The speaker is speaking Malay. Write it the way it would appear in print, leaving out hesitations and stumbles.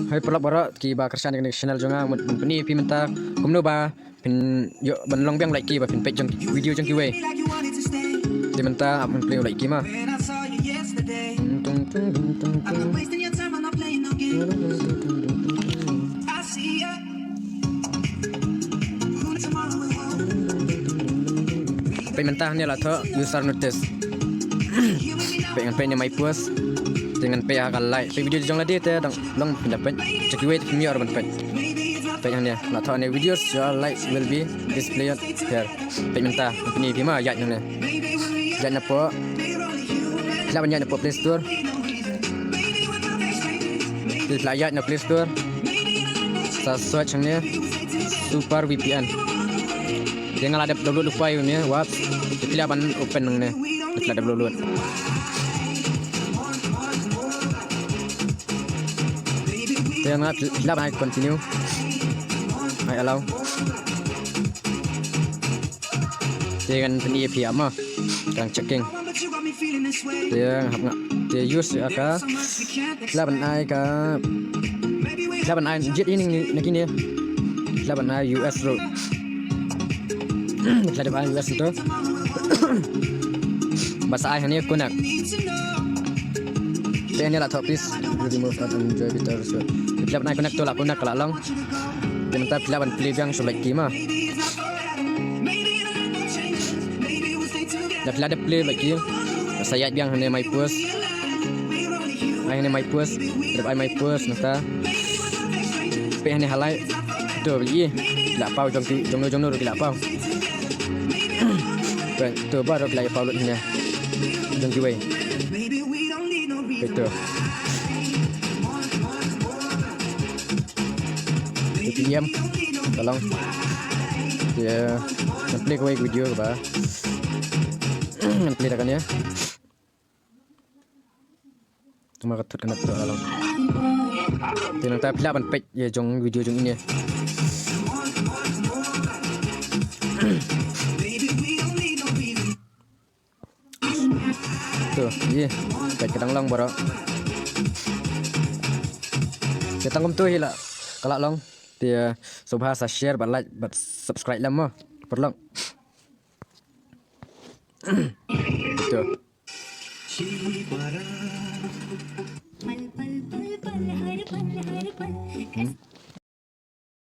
Hai pelak barak ki ba kersan dengan channel jonga mun peni pi menta kumno ba pin yo ban long biang like ki ba pin page jong video jong ki we di menta mun play like ki ma tung tung tung tung tung pe menta ni la tho user notice pe ngan pe ni mai puas dengan pe akan like pe video jong la dia te dang long dapat cek we mi or ban pe pe yang ni la tho ni videos your like will be displayed here pe menta ni pi ma ya ni ya na po la ban ya na po Play Store di layar na Play Store sa search ni Super VPN jangan ada download file ni wap pilih ban open nang ni pilih ada download jangan pilih ban continue I allow jangan pilih API ama kan checking dia hap ngak dia use aka pilih ban ai ka pilih ban ai jet ini nak ini pilih ban ai US road pilih ban US itu bahasa ai ni kunak dia ni lah top please remove and enjoy bitter so pilih ban ai kunak tu lah kunak kalau long dia minta pilih ban pilih yang select kima dah pilih ada play lagi saya biang hanya my post hanya my post ada my post nata pe hanya halai tu beli la pau jong no la pau ben tu baru la pau ni jong kiwei itu PM tolong dia play kau video ba play dah kan ya cuma ketut kena tu tolong dia nak pilih ban page ya jong video jong ini tuh ye page kadang long baru kita tanggung tu hila kalau long dia subhasa share bat like bat subscribe lama perlu itu